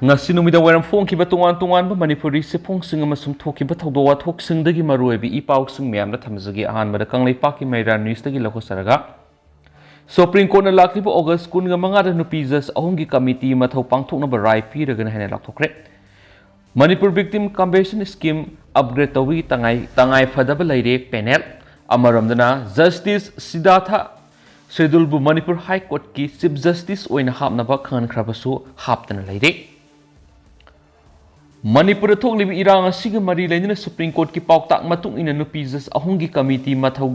ngasi numida waram phongkiba tongan manipuri se phongsing amasung thokiba thawdo wathokisingdagi maruibi ipausing miyamna thamjagi ahanbada kanglaipa ki maira news tagi lokosaraga Supreme Court na lakliba August 15 da nupi judge ahumgi committee mathau pangthoknaba rai piragana hena lakthokre Manipur Victim Compensation Scheme upgrade tawi tangai fadaba laire panel amaramdana Justice Siddhartha Shedulbu Manipur High Court ki Chief Justice oina hapnaba khan khrabasu haptana laire Manipur thoklibi irang asiga mari lainina Supreme Court ki pauktak matung ina nupi judge ahumgi committee mathau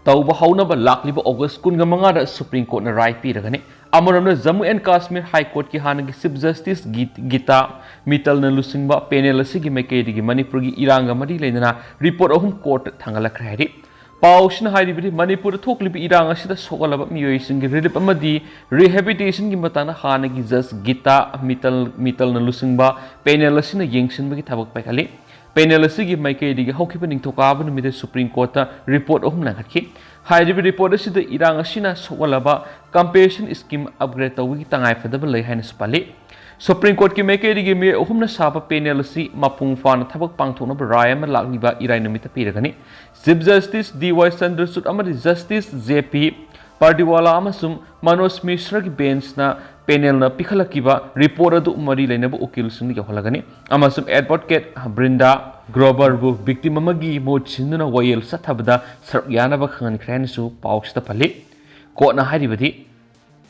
tauba haunaba lakliba August 15 da Supreme Court na rai piragane amaramna Jammu and Kashmir High Court ki hanagi Chief Justice Gita Mittal na lusingba panel asigi maikedi gi Manipur gi iranga mari lainina report ahum court thangalakre hari Pausna hairibidi Manipur thoklibi irang asida sogalaba miyoising gi relief amadi rehabilitation gi matana hanagi Judge Gita Mittal na lusingba panel asina yengsinba gi thabak paikali panel asigi maikedi gi hokhiba ningthokaba numide Supreme Court ta report ahum langakhi hairibi report asida irang asina sogalaba compensation scheme upgrade tawi tangai fadaba lai haina spali Supreme Court ki maikedi gi me ahumna saba panel asi mapung fan thabak pangthokna rai ama lakniba irai numita piragani Chief Justice D.Y. Chandrachud amadi Justice J.P. Pardiwala amasum Manoj Mishra ki bench na panel na pikhalakiba report adu mari lainaba ukil singni ki holagani amasum advocate Brinda Grover bu victim amagi mochinna wayel sathabda saryanaba khangani khrainisu pausta phali court na haribadi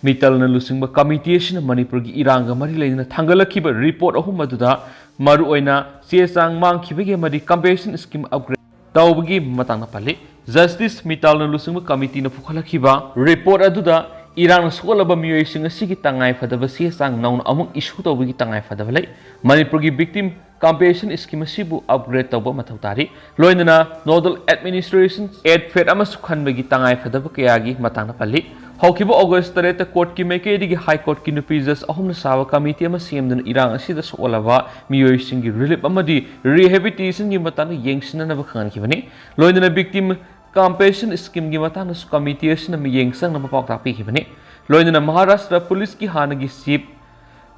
Mittal na lusingba committee asina Manipur gi iranga mari laina thangalakiba report ahum aduda maru oina chesang mangkhibege mari compensation scheme upgrade tawbagi matang na pali Justice Mittal na lusingba committee na phukhalakhiba report aduda irang sokolaba miyoising asigi tangai fadaba chesang naun amung issue tawbagi tangai fadaba lai Manipur gi victim compensation scheme asibu upgrade tawba mathau tari loinana nodal administration aid fed ama sukhanbagi tangai fadaba kayagi matang na pali Haukiba August 3 court ki maikedi gi high court ki nupi judge ahumna sawa committee ama semdana irang asida sokolaba miyoising gi relief amadi rehabilitation gi matana yengsinanaba khankhibani loinana victim compensation scheme gi matana su committee asina mi yengsang na papak tapi khibani loinana Maharashtra police ki hanagi chief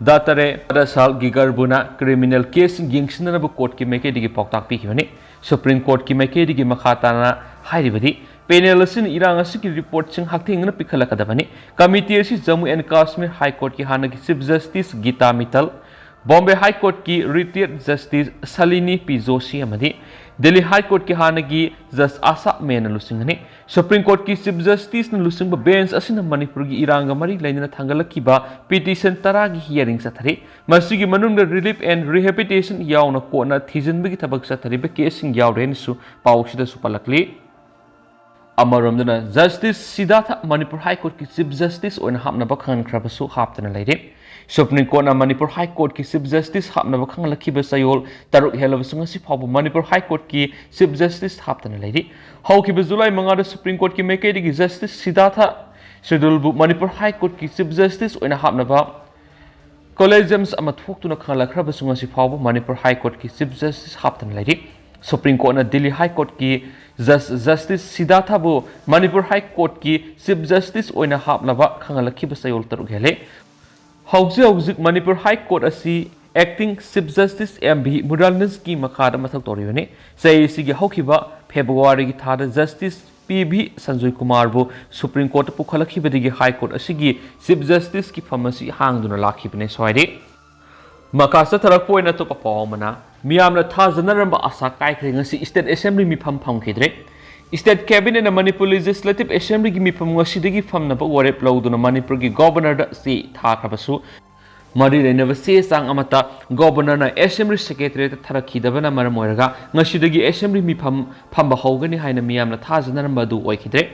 datare adasal gi garbuna criminal case yengsinanaba court ki maikedi gi pauk tapi khibani Supreme Court ki maikedi gi makhatana hairibadi panel asin irang asiki report sing hakthingna pikhalakadabani committee asi Jammu and Kashmir High Court ki hanagi Chief Justice Gita Mittal Bombay High Court ki retired Justice Salini P Joshi amadi Delhi High Court ki hanagi Judge Asa Mena lusingani Supreme Court ki Chief Justice na lusingba bench asina Manipur gi iranga mari lainina thangalakiba petition tara gi hearing sathari masigi manungda relief and rehabilitation yauna court na thijinbagi thabak sathari be case sing yawren su pausida supalakli Amaramdana Justice Siddhartha Manipur High Court ki Chief Justice oina hapnaba khan khrabasu haptana laire Supreme Court na Manipur High Court ki Chief Justice hapnaba khanglakiba sayol taruk helabasung asi phabu Manipur High Court ki Chief Justice haptana laire haukiba July 5 da Supreme Court ki maikedi gi Justice Siddhartha Shedulbu Manipur High Court ki Chief Justice oina hapnaba collegiums ama thoktuna khanglakrabasung asi phabu Manipur High Court ki Chief Justice haptana laire Supreme Court na Delhi High Court ki Justice Siddhartha bu Manipur High Court ki Chief Justice oina hapnaba khangalakiba sayol taruk hele hauzik Manipur High Court asi acting Chief Justice MB Muralnans ki makhada mathak toriyone sai sigi haukiba February gi thada Justice PB Sanjoy Kumar bu Supreme Court pukhalakhiba digi High Court asigi Chief Justice ki pharmacy hangduna lakhibne soide Makasa tharakpo ina to papawmana miyamna thajanaramba asa kaikhre ngasi State Assembly mifam phamkhidre State Cabinet na Manipur Legislative Assembly gi mifam ngasidagi famnaba warep lawduna Manipur gi Governor da si thakhabasu mari renaba se sang amata Governor na Assembly Secretary ta tharakhidabana maram oiraga ngasidagi Assembly mifam phamba hawgani haina miyamna thajanaramba du oikhidre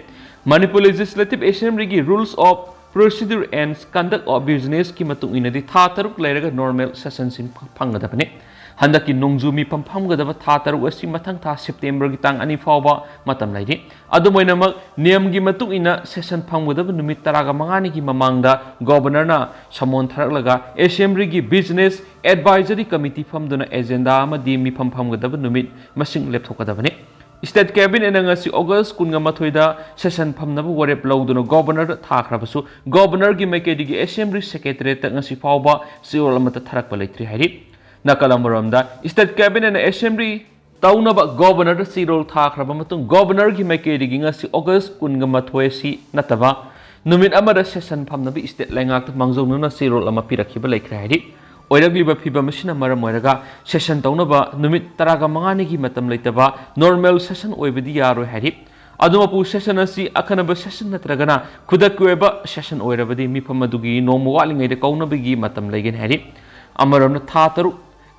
Manipur Legislative Assembly gi Rules of Procedure and Conduct of Business ki matung inadi tha taruk lairaga normal session sim phangadabane handaki nongju mi phamgadaba tha taruk asi mathang tha September gi tang ani fawba matam laidi adumoinamak niyam gi matung ina session phamgadaba numit taraga mangani gi mamangda governor na samon tharaklaga assembly gi business advisory committee phamduna agenda ama di mi phamgadaba numit masing lepthokadabane State Cabinet ngasi August 18 session phamnaba warep lawduna governor thakhrabasu governor gi maikedi gi assembly secretariat ngasi fawba siol amata tharakpa leitri hairi nakalamuramda State Cabinet na assembly taunaba governor sirol thakraba matung governor gi maikedi gi ngasi August 18 si nataba numit amada session phamnabi state laingak mangjongna sirol ama pirakhiba leikri hairi oiragliba phiba machine maram oiraga session taunaba numit taraga mangani gi matam leitaba normal session oibadi yaro hari adumapu session asi akhanaba session natragana khudakweba session oirabadi mifamadugi nomu walingai de kaunabigi matam leigen hari amaramna tha taru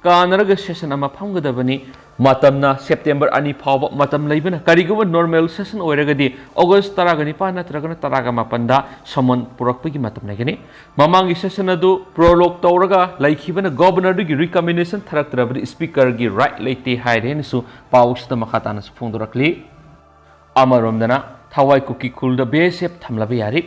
kanaraga session ama phamgadabani matamna September ani phawba matam leibana kariguba normal session oiragadi August taragani pa natragana taraga mapanda samon purakpagi matam legani mamangi session adu prologue tawraga laikhibana governor gi recommendation tharaktrabadi speaker gi right leite haire su pawsta makhatana su phongdorakli amaromdana thawai kuki kulda BSF thamlabi yari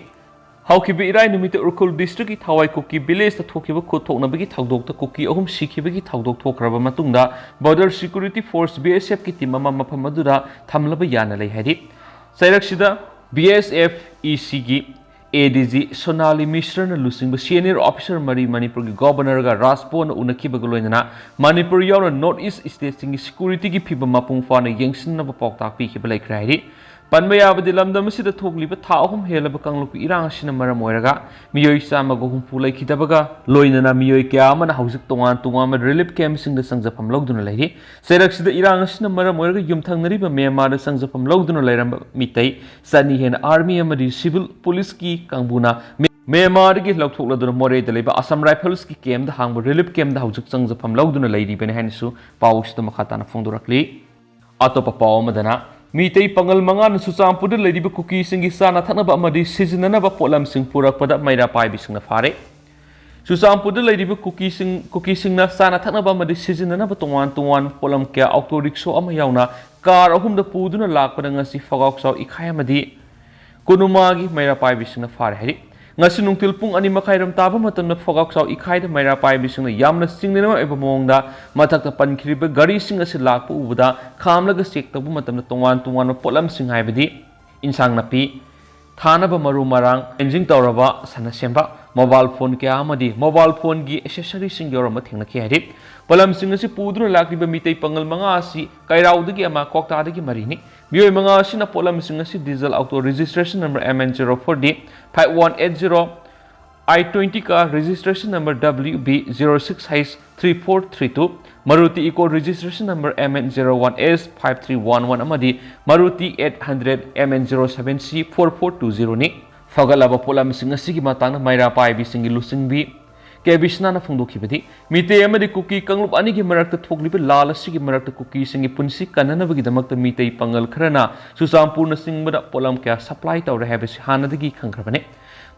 haukibi irai numite urkul district ki thawai kuki village ta thokiba khothoknabagi thawdok ta kuki ahum sikhibagi thawdok thokraba matungda border security force BSF ki team ama mafam adura thamlaba yana lei hari sairaksida BSF EC gi ADG Sonali Mishra na lusing senior officer mari Manipur gi governor ga Raspon unakiba galoina Manipur yauna north east state sing security gi phiba mapung fa na yengsin na pokta pi ki blai krai Panmayabadi lamdam sida thogliba tha ahum helaba kanglupi irang asina maram oiraga miyoi sama go humpu laikhidabaga loinana miyoi kya amana hausik tongan relief camp singda sangjapam lawduna leiri serak sida irang asina maram oiraga yumthangnariba Myanmar da sangjapam lawduna leiram mitai sani hen army amadi civil police ki kangbuna Myanmar gi lawthokladuna more da leiba Assam Rifles ki camp da hangba relief camp da hausik sangjapam lawduna leiri bene hanisu pawsta makhatana phongdorakli atopa pawamadana Meetei Pangal mangan Ccpur leiriba kuki singi Chana thaknaba amadi sijinanaba polam sing purakpada maira pai bisingna fare Ccpur leiriba kuki sing na Chana thaknaba amadi sijinanaba tongan polam kya auto rickshaw ama yauna car ahumda puduna lakpada ngasi fagauksaw ikhai amadi kunumagi maira pai bisingna fare hari ngasi nungtil pung ani makhairam taba matamna fagauksaw ikhai da maira pai bisingna yamna singnena eba mongda mathakta pankhriba gari sing asi lakpa ubuda khamlaga sek tabu matamna tongan polam sing haibadi insang napi thanaba maru marang engine tawraba sana semba mobile phone kya amadi mobile phone gi accessory sing yorama thengna ki hari polam sing asi puduna lakriba Meetei Pangal manga asi kairaudagi ama koktadagi marini Miyoi manga asina polam sing asi diesel auto registration number MN04D 5180 I20 ka registration number WB06H3432 Maruti Eco registration number MN01S5311 amadi Maruti 800 MN07C4420 ni fagalaba polam sing asi gi matang maira pai bi singi lusingbi Kebisna na phongdokhibadi Meetei amadi kuki kanglup ani gi marakta thogliba lal asigi marakta kuki singi punsi kananabagi damakta Meetei Pangal kharana Ccpur na singbada polam kya supply tawre habisi hanadagi khangkrabane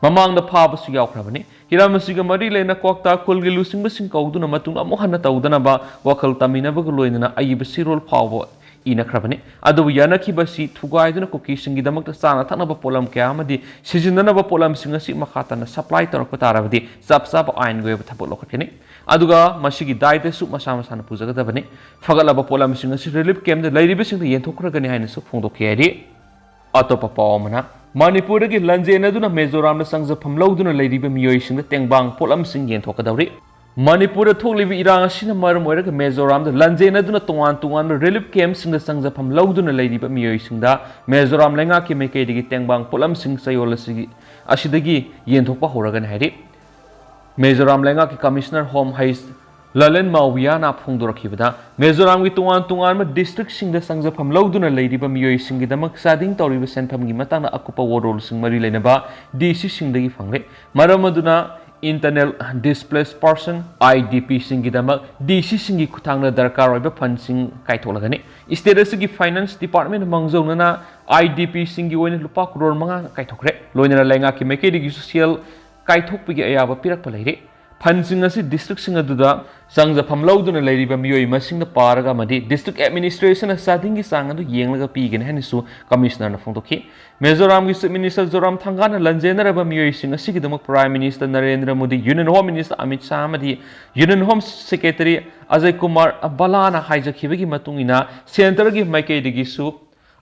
mamang da phabasu yawkrabane hiramasiga mari lena kwakta kolgi lusingba sing kauduna matung amu hana tawdana ba wakhal taminabaga loinana ayiba sirol phawba ina khrabane adu yanakibasi thugaiduna kuki singi damakta Chana thaknaba polam kya amadi sijinanaba polam sing asi makhatana supply tarakpa tarabadi sapsap ain goeba thapol lokhatkani aduga masigi daite su masana pujagadabane fagalaba polam sing asi relief camp da leiriba sing da yenthokragani haina su phongdokheri atopa pawamana Manipur gi lanjena duna Mizoram na sangjapam lawduna leiriba miyoi sing da tengbang polam sing yenthokadawri Manipur thoklibi irang asina maram oiraga Mizoram da lanjena duna tongan relief camp sing da sangjapam lawduna leiriba miyoi sing da Mizoram lenga ki mekai digi tengbang polam sing sayol asidagi yenthokpa horagan hairi Mizoram lenga ki commissioner home hais Lalen Mawiana phongdorakhibada Mizoram gi tongan ma district sing da sangjapam lawduna leiriba miyoi sing gi damak sading tawriba senpham gi matang akupa warol sing mari leinaba DC sing dagi phangre maram aduna internal displaced person IDP singi damak DC singi kuthangna darkar oiba fund sing kaitholagani state asigi finance department mangjongna IDP singi oina lupa crore manga kaithokre loinana lenga ki mekedi social kaithokpigi ayaba pirakpa leire fund sing asi district sing aduda sangjapam lawduna leiriba miyoi masingna paraga madi district administration sading gi sang adu yenglaga pigene hanisu commissioner na phongdokhi Mizoram gi minister Zoram Thangana lanjenaraba miyoi sing asigi damak prime minister Narendra Modi union home minister Amit Shah amadi union home secretary Ajay Kumar Balana haijakhibagi matungina center gi maikei digi su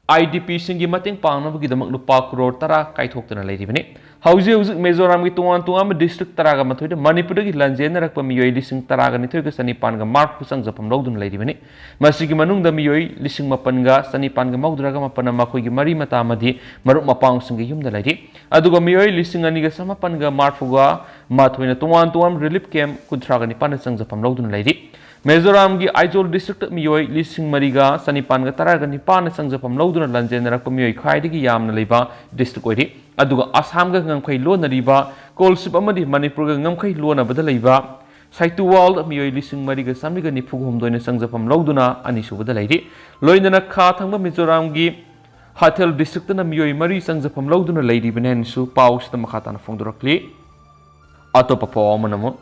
IDP सिंगी Matang पांगनबगीदमक लुपा crore तरा कायथोक्तुना लेरिबने हौजिक मिजोराम की तोंगान district तरागा मथोइद Manipur की लंजेनरक मियोई लिसिंग तरागा निथोइग सनीपानगा mark पुसंगजफम लौदुना लेरिबने मसिगी मनुंगदा मियोई लिसिंग मपनगा सनीपानगा मौद्रागा मपना मखोइगी मरी मता मदि मरुप मपांगसिंग युमदा लेरि अदुगा मियोई लिसिंग अनिगा समपनगा मार्फुगा माथोइना तोंगान relief camp कुंथ्रागा निपान संगजफम लौदुना लेरि Mizoram की Aizawl district मियोई लिसिंग मरीगा सनीपानगा तरागा निपान संगजफम लौदुना लंजेनरक मियोई खाइदगी यामना लेबा district ओइरि अदुगा Assam गंगखै लोनरीबा कोलसिप अमदि Manipur गंगखै लोनबदा लेबा साइतुवाल मियोई लिसिंग मरीगा सामरिगा निफुगुमदोइना संगजफम लौदुना अनिसुबदा लेरि लोइनना खा थंग मिजोराम की हाथेल डिस्ट्रिक्ट ना मियोई मरी संगजफम लौदुना लेरिबनेनसु पाउसदा मखाताना फोंदोरक्ली अतोप पावमनमो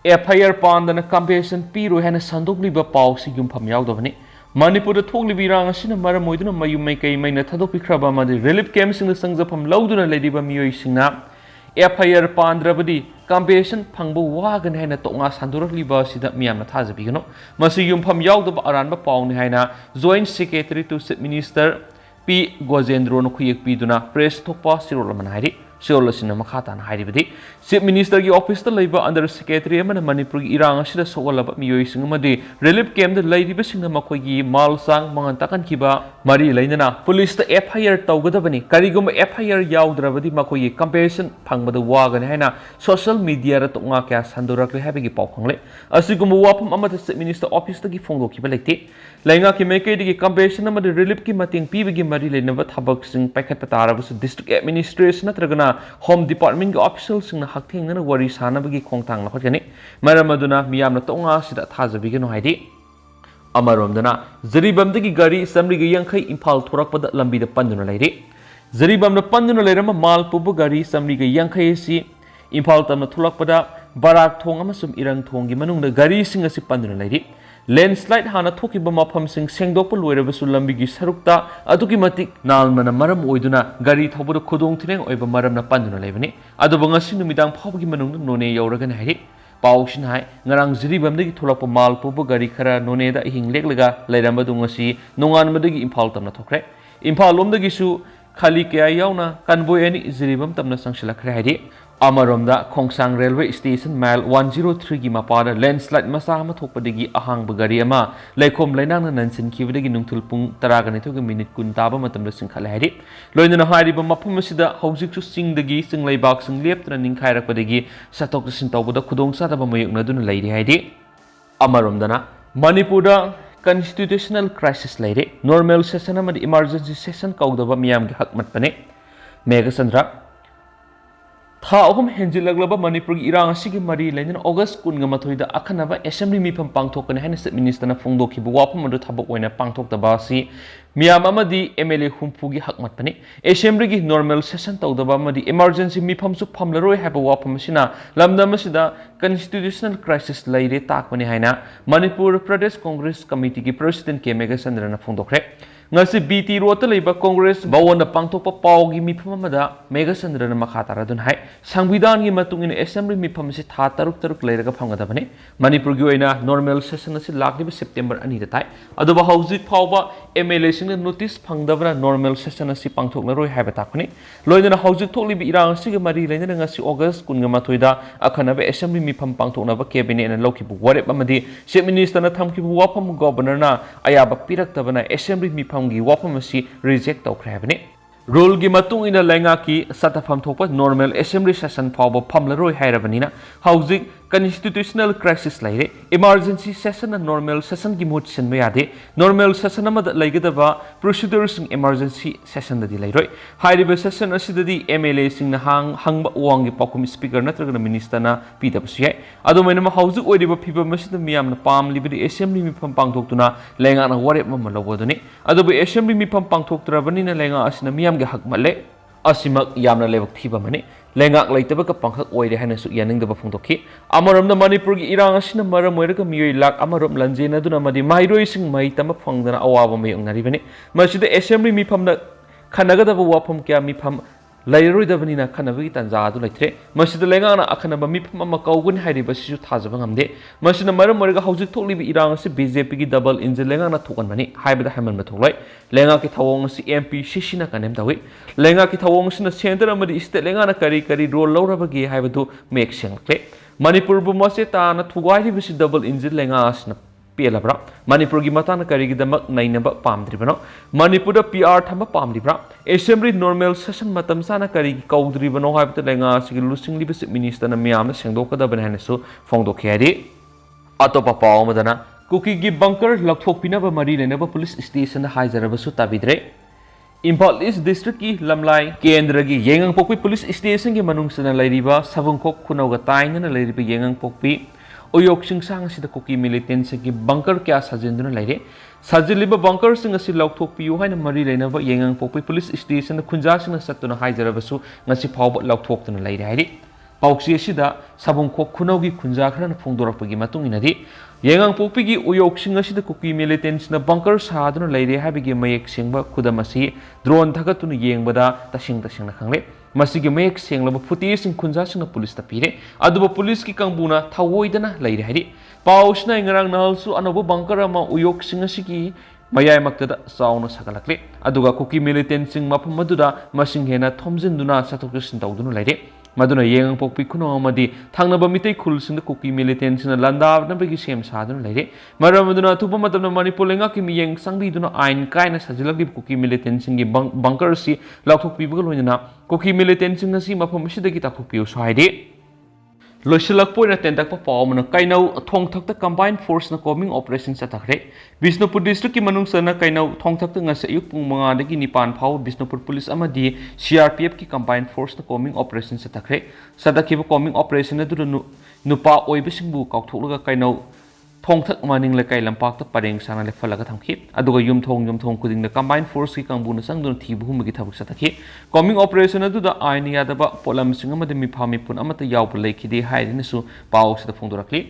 FIR पांदना कंपेशन पीरो हैना संदोकलिबा पाउसी युमफम यावदबने मणिपुर थोकलिबिरांग असिना मरम मोइदुना मयुम मैकै मैना थदोपिख्रबा मदि रिलीफ कैम्पसिंग संगजफम लौदुना लेरिबा मियोइसिंगना FIR पांद्रबदि कंपेशन फंगबो वागन हैना तोंगा संदोरक्लिबा सिदा मियामना थाजबिगनो मसि युमफम यावदबा अरानबा पाउनि हैना joint secretary to chief minister P Gojendro खुयेक पीदुना प्रेस थोपा सिरोलमन हाइरि सिरोलसिना मखातान हाइरिबदि चीफ मिनिस्टर की ऑफिस द लेबा अंडर सेक्रेटरी अमन मणिपुर की इरांग असिदा सोगलब मियोइसिंग मदि रिलीफ कैम्प द लेरिबसिंग मखोइगी मालसांग मंगन तकनखिबा मरी लेनना पुलिस द FIR तौगदबनि करिगुम FIR यावद्रबदि मखोइगी कंपेशन फंगबद वागन हैना सोशल मीडिया र तोंगा क्या संदोरक्ले हाबिगी पाउ खंगले असिगुम वाफम अमद चीफ मिनिस्टर ऑफिस द की फोंगदोखिबा लेते लेंगा की मेकेदि कंपेशन अमद रिलीफ की मतिंग पीबगी मरी लेनबा थबकसिंग पैखत तारबस डिस्ट्रिक्ट एडमिनिस्ट्रेशन नत्रगना होम डिपार्टमेंट की ऑफिशियल सिंगना हकथेंगना वरी सानबगी खोंगतांग लखटगनि मरम अदुना मियामना तोंगा सिदा थाजबिगनो हाइदि अमरोमदना जरीबमदगी गाड़ी असम्बलीगी यांखै इम्फाल थोरकपद लंबीदा पंदुना लेरि जरीबमना पंदुना लेरम माल पुबु गाड़ी असम्बलीगी यांखै सि इम्फाल तमना थोलकपदा बराक थोंग अमसुम इरंग थोंगी मनुंगदा गाड़ी सिंग असि पंदुना लेरि लैंडस्लाइड हाना थोकिबा मफमसिंग सेंगदोकप लोइरबसु लंबीगी सरुकता अदुगी मतिक नालमना मरम ओइदुना गाड़ी थौबद खुदोंग थिनेंग ओइबा मरमना पंदुना लेबनि अदुबा ngasi numitang phawgi manungda none yauragan hai पाउसिन हाय ngarang jiribamdagi tholakpa mal pubu gari khara none da hing leklega lairamba dungasi nonganmadagi imphal tamna thokre imphal lomdagi su khali kya yauna convoy ani jiribam tamna sangsilakre haidi अमरोमदा खोंगसांग railway station mile 103 की मपादा landslide मसा अमा थोकपदगी अहांग बगारी अमा लेखोम लैनांगना ननसिनखिबदगी नुंगथुल पुंग 10 मिनिट 10 ताबा मतमदा सिंखले हाइरि लोइनना हाइरिबा मफम असिदा हौजिकसु सिंगदगी सिंगलैबाक सिंग लेपतना निंखाइरकपदगी सतोक सिन तौबदा खुदोंग सादबा मयकनदुना लैरि हाइदि अमरोमदना मणिपुरदा constitutional crisis लेरे normal session अमदि emergency session कौदबा मियामगी हकमतपने मेघचंद्र था अहम हेंजिलगलबा मणिपुर की इरांग असिगी मरी लेन अगस्त 19 अखनबा असेंबली मिफम पांगथोकने हैन चीफ मिनिस्टर फोंदोखिबा वाफम अदु थबक ओइना पांगथोकतबा असि मियाम अमदि MLA हुमफुगी हकमतपने असेंबली की नॉर्मल सेशन तौदबा अमदि इमरजेंसी मिफमसु फमलरोय हैबा वाफम असिना लमदम असिदा constitutional crisis लेरे ताकपने हैना मणिपुर प्रदेश कांग्रेस कमिटी की प्रेसिडेंट के मेघचंद्रना फोंदोखरे ngasi BT रोड लेबा कांग्रेस भवन पांगथोकपा पावगी मिफम अमदा मेघचंद्रना मखातारदुन हाय संविधान की मतुंगिन असेंबली मिफम से था तरुक लेरगा फंगदबने मणिपुर की ओइना नॉर्मल सेशन से लाखलिबा सेप्टेम्बर 2 दा ताई अदबा हौजिक फावबा MLA सिंग नोटिस फंगदबना नॉर्मल सेशन से पांगथोकनरोय हायबा ताकने लोइना हौजिक थोकलिबा इरांग सिग मरी लेना ngasi अगस्त 19 दा अखनबा असेंबली मिफम पांगथोकनबा कैबिनेट न लौकिबु वरेप अमदि चीफ मिनिस्टर न थमकिबु वाफम गवर्नर ना अयाबा पिरक्तबना असेंबली मिफम की वाफम से रिजेक्ट तौखरे हाबने रूल की मतुंग इन लेंगा की सतफम थोप नॉर्मल असेंबली सेशन फाव फमलरोय हायरबनिना हौजिक constitutional crisis लेरे emergency session and normal session की मोट सिन में यादे normal session अमद लेगदबा procedures emergency session ददी लेरोय हाइरिबा session असिददी MLA सिंग हंग वांग पाकुम स्पीकर नत्रगना मिनिस्टर ना पीदबसु याय अदोमेनम हौजिक ओइरिबा फिबम मसिद मियामना पामलिबदि assembly मिफम पांगथोकतुना लेंगा ना वरेप मम लवदुनि अदोबे assembly मिफम पांगथोकतरबनिना लेंगा असिना मियामगे हकमले असिमक यामना लेबक थिबमने लेंगाक लेतबक पंखक ओइरे हैनसु यानिंगदब फोंदोखि अमरमना मणिपुर की इरांग असिना मरम ओइरक मियोइ लाख अमरम लंजेनदुना मदि माइरोइसिंग मई तम फंगदना अवाब मयंगनारिबने मसिद असेंबली मिफमना खनगदब वाफम क्या मिफम ꯂꯩꯔꯣꯏꯗꯕꯅꯤꯅ ꯈꯟꯅꯕꯒꯤ ꯇꯥꯟꯖꯥ ꯑꯗꯨ ꯂꯩꯇ꯭ꯔꯦ ꯃꯁꯤꯗ ꯂꯩꯉꯥꯛꯅ ꯑꯈꯟꯅꯕ ꯃꯤꯐꯝ ꯑꯃ ꯀꯧꯒꯅꯤ ꯍꯥꯏꯔꯤꯕꯁꯤꯁꯨ ꯊꯥꯖꯕ ꯉꯝꯗꯦ ꯃꯁꯤꯅ ꯃꯔꯝ ꯑꯣꯏꯔꯒ ꯍꯧꯖꯤꯛ ꯊꯣꯛꯂꯤꯕ ꯏꯔꯥꯡ ꯑꯁꯤ ꯕꯤꯖꯦꯄꯤꯒꯤ ꯗꯕꯜ ꯏꯟꯖꯤꯟ ꯂꯩꯉꯥꯛꯅ ꯊꯣꯛꯍꯟꯕꯅꯤ ꯍꯥꯏꯕꯗ ꯍꯥꯏꯃꯟꯕ ꯊꯣꯛꯂꯣꯏ ꯂꯩꯉꯥꯛꯀꯤ ꯊꯧꯑꯣꯡ ꯑꯁꯤ MP ꯁꯤꯁꯤꯅ ꯀꯟꯗꯦꯝ ꯇꯧꯏ ꯂꯩꯉꯥꯛꯀꯤ ꯊꯧꯑꯣꯡ ꯑꯁꯤꯅ ꯁꯦꯟꯇꯔ ꯑꯃꯗꯤ ꯁ꯭ꯇꯦꯠ ꯂꯩꯉꯥꯛꯅ ꯀꯔꯤ ꯔꯣꯜ ꯂꯧꯔꯕꯒꯦ ꯍꯥꯏꯕꯗꯨ ꯃꯌꯦꯛ ꯁꯦꯡꯂꯛꯂꯦ ꯃꯅꯤꯄꯨꯔꯕꯨ ꯃꯆꯦ ꯇꯥꯅ ꯊꯨꯒꯥꯏꯔꯤꯕꯁꯤ ꯗꯕꯜ ꯏꯟꯖꯤꯟ ꯂꯩꯉꯥꯛ ꯑꯁꯤꯅ ꯄꯦꯜꯂꯕ꯭ꯔꯥ ꯃꯅꯤꯄꯨꯔꯒꯤ ꯃꯇꯥꯡꯗ ꯀꯔꯤꯒꯤꯗꯃꯛ ꯅꯩꯅꯕ ꯄꯥꯝꯗ꯭ꯔꯤꯕꯅꯣ ꯃꯅꯤꯄꯨꯔꯗ PR ꯊꯝꯕ ꯄꯥꯝꯂꯤꯕ꯭ꯔꯥ ꯑꯦꯁꯦꯝꯕ꯭ꯂꯤ ꯅꯣꯔꯃꯦꯜ ꯁꯦꯁꯟ ꯃꯇꯝ ꯆꯥꯅ ꯀꯔꯤꯒꯤ ꯀꯧꯗ꯭ꯔꯤꯕꯅꯣ ꯍꯥꯏꯕꯗ ꯂꯩꯉꯥꯛ ꯑꯁꯤꯒꯤ ꯂꯨꯆꯤꯡꯂꯤꯕ ꯆꯤꯞ ꯃꯤꯅꯤꯁꯇꯔꯅ ꯃꯤꯌꯥꯝꯅ ꯁꯦꯡꯗꯣꯛꯀꯗꯕꯅꯤ ꯍꯥꯏꯅꯁꯨ ꯐꯣꯡꯗꯣꯛꯈꯤ ꯍꯥꯏꯔꯤ ꯑꯇꯣꯞꯄ ꯄꯥꯎ ꯑꯃꯗꯅ ꯀꯨꯀꯤꯒꯤ ꯕꯪꯀꯔ ꯂꯧꯊꯣꯛꯄꯤꯅꯕ ꯃꯔꯤ ꯂꯩꯅꯕ ꯄꯨꯂꯤꯁ ꯁ꯭ꯇꯦꯁꯟꯗ ꯍꯥꯏꯖꯔꯕꯁꯨ ꯇꯥꯕꯤꯗ꯭ꯔꯦ ꯏꯝꯐꯥꯜ ꯏꯁ ꯗꯤꯁꯇ꯭ꯔꯤꯛꯀꯤ ꯂꯝꯂꯥꯏ ꯀꯦꯟꯗ꯭ꯔꯒꯤ ꯌꯦꯡꯉꯥꯡꯄꯣꯛꯄꯤ ꯄꯨꯂꯤꯁ ꯁ꯭ꯇꯦꯁꯟꯒꯤ ꯃꯅꯨꯡꯗ ꯂꯩꯔꯤꯕ ꯁꯕꯨꯡꯈꯣꯛ ꯈꯨꯅꯧꯒ ꯇꯥꯏꯅꯅ ꯂꯩꯔꯤꯕ ꯌꯦꯡꯉꯥꯡꯄꯣꯛꯄꯤ ꯎꯌꯣꯛ ꯆꯤꯡꯁꯥꯡ ꯑꯁꯤꯗ ꯀꯨꯀꯤ ꯃꯤꯂꯤꯇꯦꯟꯁꯤꯡꯒꯤ ꯕꯪꯀꯔ ꯀꯌꯥ ꯁꯥꯖꯤꯟꯗꯨꯅ ꯂꯩꯔꯦ ꯁꯥꯖꯤꯜꯂꯤꯕ ꯕꯪꯀꯔꯁꯤꯡ ꯑꯁꯤ ꯂꯧꯊꯣꯛꯄꯤꯌꯨ ꯍꯥꯏꯅ ꯃꯔꯤ ꯂꯩꯅꯕ ꯌꯦꯡꯉꯥꯡꯄꯣꯛꯄꯤ ꯄꯨꯂꯤꯁ ꯁ꯭ꯇꯦꯁꯟꯗ ꯈꯨꯟꯖꯥꯁꯤꯡꯅ ꯆꯠꯇꯨꯅ ꯍꯥꯏꯖꯔꯕꯁꯨ ꯉꯁꯤ ꯐꯥꯎꯕ ꯂꯧꯊꯣꯛꯇꯨꯅ ꯂꯩꯔꯦ ꯍꯥꯏꯔꯤ ꯄꯥꯎꯆꯦ ꯑꯁꯤꯗ ꯁꯕꯨꯡꯈꯣꯛ ꯈꯨꯅꯧꯒꯤ ꯈꯨꯟꯖꯥ ꯈꯔꯅ ꯐꯣꯡꯗꯣꯔꯛꯄꯒꯤ ꯃꯇꯨꯡ ꯏꯟꯅꯗꯤ ꯌꯦꯡꯉꯥꯡꯄꯣꯛꯄꯤꯒꯤ ꯎꯌꯣꯛꯁꯤꯡ ꯑꯁꯤꯗ ꯀꯨꯀꯤ ꯃꯤꯂꯤꯇꯦꯟꯁꯤꯡꯅ ꯕꯪꯀꯔ ꯁꯥꯗꯨꯅ ꯂꯩꯔꯦ ꯍꯥꯏꯕꯒꯤ ꯃꯌꯦꯛ ꯁꯦꯡꯕ ꯈꯨꯗꯝ ꯑꯁꯤ ꯗ꯭ꯔꯣꯟ ꯊꯥꯒꯠꯇꯨꯅ ꯌꯦꯡꯕꯗ ꯇꯁꯦꯡꯅ ꯈꯪꯂꯦ ꯃꯁꯤꯒꯤ ꯃꯌꯦꯛ ꯁꯦꯡꯂꯕ ꯐꯨꯇꯦꯖꯁꯤꯡ ꯈꯨꯟꯖꯥꯁꯤꯡꯅ ꯄꯨꯂꯤꯁꯇ ꯄꯤꯔꯦ ꯑꯗꯨꯕꯨ ꯄꯨꯂꯤꯁꯀꯤ ꯀꯥꯡꯕꯨꯅ ꯊꯧꯑꯣꯏꯗꯅ ꯂꯩꯔꯦ ꯍꯥꯏꯔꯤ ꯄꯥꯎꯁꯤꯅ ꯉꯔꯥꯡ ꯅꯍꯥꯜꯁꯨ ꯑꯅꯧꯕ ꯕꯪꯀꯔ ꯑꯃ ꯎꯌꯣꯛꯁꯤꯡ ꯑꯁꯤꯒꯤ ꯃꯌꯥꯏꯃꯛꯇꯗ ꯆꯥꯎꯅ ꯁꯥꯒꯠꯂꯛꯂꯦ ꯑꯗꯨꯒ ꯀꯨꯀꯤ ꯃꯤꯂꯤꯇꯦꯟꯁꯤꯡ ꯃꯐꯝ ꯑꯗꯨꯗ ꯃꯁꯤꯡ ꯍꯦꯟꯅ ꯊꯣꯝꯖꯤꯟꯗꯨꯅ ꯆꯠꯊꯣꯛ ꯆꯠꯁꯤꯟ ꯇꯧꯗꯨꯅ ꯂꯩꯔꯦ ꯃꯗꯨꯅ ꯌꯦꯡꯉꯥꯡꯄꯣꯛꯄꯤ ꯈꯨꯅꯧ ꯑꯃꯗꯤ ꯊꯥꯡꯅꯕ ꯃꯤꯇꯩ ꯈꯨꯜꯁꯤꯡꯗ ꯀꯨꯀꯤ ꯃꯤꯂꯤꯇꯦꯟꯁꯤꯡꯅ ꯂꯥꯟꯗꯥꯅꯕꯒꯤ ꯁꯦꯝ ꯁꯥꯗꯨꯅ ꯂꯩꯔꯦ ꯃꯔꯝ ꯑꯗꯨꯅ ꯑꯊꯨꯕ ꯃꯇꯝꯗ ꯃꯅꯤꯄꯨꯔ ꯂꯩꯉꯥꯛꯀꯤ ꯃꯤꯠꯌꯦꯡ ꯆꯪꯕꯤꯗꯨꯅ ꯑꯥꯏꯟ ꯀꯥꯏꯅ ꯁꯥꯖꯤꯜꯂꯛꯂꯤꯕ ꯀꯨꯀꯤ ꯃꯤꯂꯤꯇꯦꯟꯁꯤꯡꯒꯤ ꯕꯪꯀꯔ ꯑꯁꯤ ꯂꯧꯊꯣꯛꯄꯤꯕꯒ ꯂꯣꯏꯅꯅ ꯀꯨꯀꯤ ꯃꯤꯂꯤꯇꯦꯟꯁꯤꯡ ꯑꯁꯤ ꯃꯐꯝ ꯑꯁꯤꯗꯒꯤ ꯇꯥꯟꯊꯣꯛꯄꯤꯌꯨꯁꯨ ꯍꯥꯏꯔꯤ ꯂꯣꯏꯁꯤꯜꯂꯛꯄ ꯑꯣꯏꯅ ꯇꯦꯟꯇꯛꯄ ꯄꯥꯎ ꯑꯃꯅ ꯀꯩꯅꯧ ꯊꯣꯡꯊꯛꯇ ꯀꯝꯕꯥꯏꯟ ꯐꯣꯔꯁꯅ ꯀꯣꯝꯕꯤꯡ ꯑꯣꯄꯔꯦꯁꯟ ꯆꯠꯊꯈ꯭ꯔꯦ ꯕꯤꯁꯅꯨꯄꯨꯔ ꯗꯤꯁꯇ꯭ꯔꯤꯛꯀꯤ ꯃꯅꯨꯡꯗ ꯀꯩꯅꯧ ꯊꯣꯡꯊꯛꯇ ꯉꯁꯤ ꯑꯌꯨꯛ ꯄꯨꯡ 5ꯗꯒꯤ 9 ꯐꯥꯎꯕ ꯕꯤꯁꯅꯨꯄꯨꯔ ꯄꯨꯂꯤꯁ ꯑꯃꯗꯤ CRPFꯀꯤ ꯀꯝꯕꯥꯏꯟ ꯐꯣꯔꯁꯅ ꯀꯣꯝꯕꯤꯡ ꯑꯣꯄꯔꯦꯁꯟ ꯆꯠꯊꯈ꯭ꯔꯦ ꯆꯠꯊꯈꯤꯕ ꯀꯣꯝꯕꯤꯡ ꯑꯣꯄꯔꯦꯁꯟ ꯑꯗꯨꯗ ꯅꯨꯄꯥ ꯑꯣꯏꯕꯁꯤꯡꯕꯨ ꯀꯥꯎꯊꯣꯛꯂꯒ ꯀꯩꯅꯧ ꯊꯣꯡꯊꯛ ꯃꯅꯤꯡ ꯂꯩꯀꯥꯏ ꯂꯝꯄꯥꯛꯇ ꯄꯔꯦꯡ ꯁꯥꯡꯅ ꯂꯦꯞꯍꯜꯂꯒ ꯊꯝꯈꯤ ꯑꯗꯨꯒ ꯌꯨꯝꯊꯣꯡ ꯈꯨꯗꯤꯡꯗ ꯀꯝꯕꯥꯏꯟ ꯐꯣꯔꯁꯀꯤ ꯀꯥꯡꯕꯨꯅ ꯆꯪꯗꯨꯅ ꯊꯤꯕ ꯍꯨꯝꯕꯒꯤ ꯊꯕꯛ ꯆꯠꯊꯈꯤ ꯀꯣꯝꯕꯤꯡ ꯑꯣꯄꯔꯦꯁꯟ ꯑꯗꯨꯗ ꯑꯥꯏꯟ ꯌꯥꯗꯕ ꯄꯣꯠꯂꯝꯁꯤꯡ ꯑꯃꯗꯤ ꯃꯤꯐꯥ ꯃꯤꯄꯨꯟ ꯑꯃꯠꯇ ꯌꯥꯎꯕ ꯂꯩꯈꯤꯗꯦ ꯍꯥꯏꯗꯨꯅꯁꯨ ꯄꯥꯎ ꯑꯁꯤꯗ ꯐꯣꯡꯗꯣꯔꯛꯂꯤ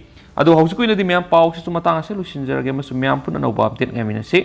ꯑꯗꯣ ꯍꯧꯖꯤꯛ ꯑꯣꯏꯅꯗꯤ ꯃꯌꯥꯝ ꯄꯥꯎꯁꯤꯁꯨ ꯃꯇꯥꯡ ꯑꯁꯤ ꯂꯣꯏꯁꯤꯟꯖꯔꯒꯦ ꯑꯃꯁꯨꯡ ꯃꯌꯥꯝ ꯄꯨꯟꯅ ꯑꯅꯧꯕ ꯑꯞꯗꯦꯠ ꯉꯥꯏꯃꯤꯟꯅꯁꯤ